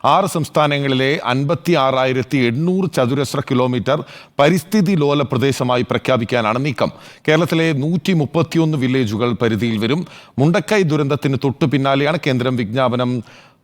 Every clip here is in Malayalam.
6 സംസ്ഥാനങ്ങളിലെ 56,800 ചതുരശ്ര കിലോമീറ്റർ പരിസ്ഥിതി ലോല പ്രദേശമായി പ്രഖ്യാപിക്കാനാണ് നീക്കം. കേരളത്തിലെ 131 വില്ലേജുകൾ പരിധിയിൽ വരും. മുണ്ടക്കൈ ദുരന്തത്തിന് തൊട്ടു പിന്നാലെയാണ് കേന്ദ്രം വിജ്ഞാപനം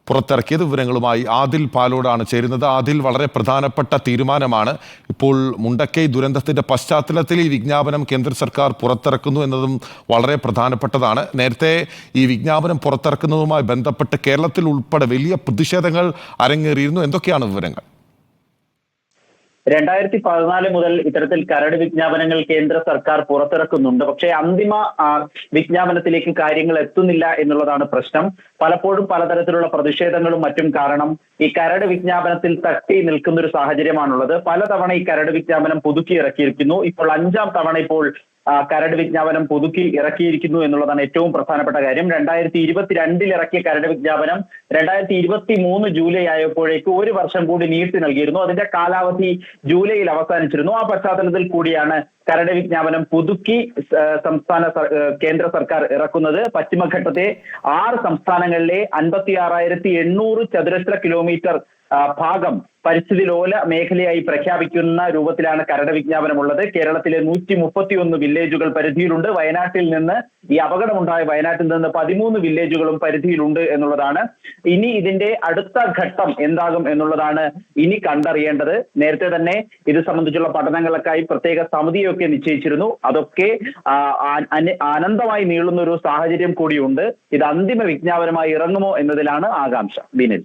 പുറത്തിറക്കിയത്. വിവരങ്ങളുമായി ആദിൽ പാലോടാണ് ചേരുന്നത്. ആദിൽ, വളരെ പ്രധാനപ്പെട്ട തീരുമാനമാണ്. ഇപ്പോൾ മുണ്ടക്കൈ ദുരന്തത്തിന്റെ പശ്ചാത്തലത്തിൽ ഈ വിജ്ഞാപനം കേന്ദ്ര സർക്കാർ പുറത്തിറക്കുന്നു എന്നതും വളരെ പ്രധാനപ്പെട്ടതാണ്. നേരത്തെ ഈ വിജ്ഞാപനം പുറത്തിറക്കുന്നതുമായി ബന്ധപ്പെട്ട് കേരളത്തിൽ ഉൾപ്പെടെ വലിയ പ്രതിഷേധങ്ങൾ അരങ്ങേറിയിരുന്നു. എന്തൊക്കെയാണ് വിവരങ്ങൾ? 2014 മുതൽ ഇത്തരത്തിൽ കരട് വിജ്ഞാപനങ്ങൾ കേന്ദ്ര സർക്കാർ പുറത്തിറക്കുന്നുണ്ട്. പക്ഷേ അന്തിമ വിജ്ഞാപനത്തിലേക്ക് കാര്യങ്ങൾ എത്തുന്നില്ല എന്നുള്ളതാണ് പ്രശ്നം. പലപ്പോഴും പലതരത്തിലുള്ള പ്രതിഷേധങ്ങളും മറ്റും കാരണം ഈ കരട് വിജ്ഞാപനത്തിൽ തട്ടി നിൽക്കുന്ന ഒരു സാഹചര്യമാണുള്ളത്. പലതവണ ഈ കരട് വിജ്ഞാപനം പുതുക്കി ഇറക്കിയിരിക്കുന്നു. ഇപ്പോൾ 5-ാം തവണ ഇപ്പോൾ കരട് വിജ്ഞാപനം പുതുക്കി ഇറക്കിയിരിക്കുന്നു എന്നുള്ളതാണ് ഏറ്റവും പ്രധാനപ്പെട്ട കാര്യം. 2022 ഇറക്കിയ കരട് വിജ്ഞാപനം 2023 ജൂലൈ ആയപ്പോഴേക്ക് 1 വർഷം കൂടി നീട്ടി നൽകിയിരുന്നു. അതിന്റെ കാലാവധി ജൂലൈയിൽ അവസാനിച്ചിരുന്നു. ആ പശ്ചാത്തലത്തിൽ കൂടിയാണ് കരട് വിജ്ഞാപനം പുതുക്കി കേന്ദ്ര സർക്കാർ ഇറക്കുന്നത്. പശ്ചിമഘട്ടത്തെ 6 സംസ്ഥാനങ്ങളിലെ 56,800 ചതുരശ്ര കിലോമീറ്റർ ഭാഗം പരിസ്ഥിതി ലോല മേഖലയായി പ്രഖ്യാപിക്കുന്ന രൂപത്തിലാണ് കരട് വിജ്ഞാപനമുള്ളത്. കേരളത്തിലെ 131 വില്ലേജുകൾ പരിധിയിലുണ്ട്. വയനാട്ടിൽ നിന്ന് ഈ അപകടമുണ്ടായ വയനാട്ടിൽ നിന്ന് 13 വില്ലേജുകളും പരിധിയിലുണ്ട് എന്നുള്ളതാണ്. ഇനി ഇതിന്റെ അടുത്ത ഘട്ടം എന്താകും എന്നുള്ളതാണ് ഇനി കണ്ടറിയേണ്ടത്. നേരത്തെ തന്നെ ഇത് സംബന്ധിച്ചുള്ള പഠനങ്ങൾക്കായി പ്രത്യേക സമിതിയൊക്കെ നിശ്ചയിച്ചിരുന്നു. അതൊക്കെ അനന്തമായി നീളുന്ന ഒരു സാഹചര്യം കൂടിയുണ്ട്. ഇത് അന്തിമ വിജ്ഞാപനമായി ഇറങ്ങുമോ എന്നതിലാണ് ആകാംക്ഷ. ബിനിൽ.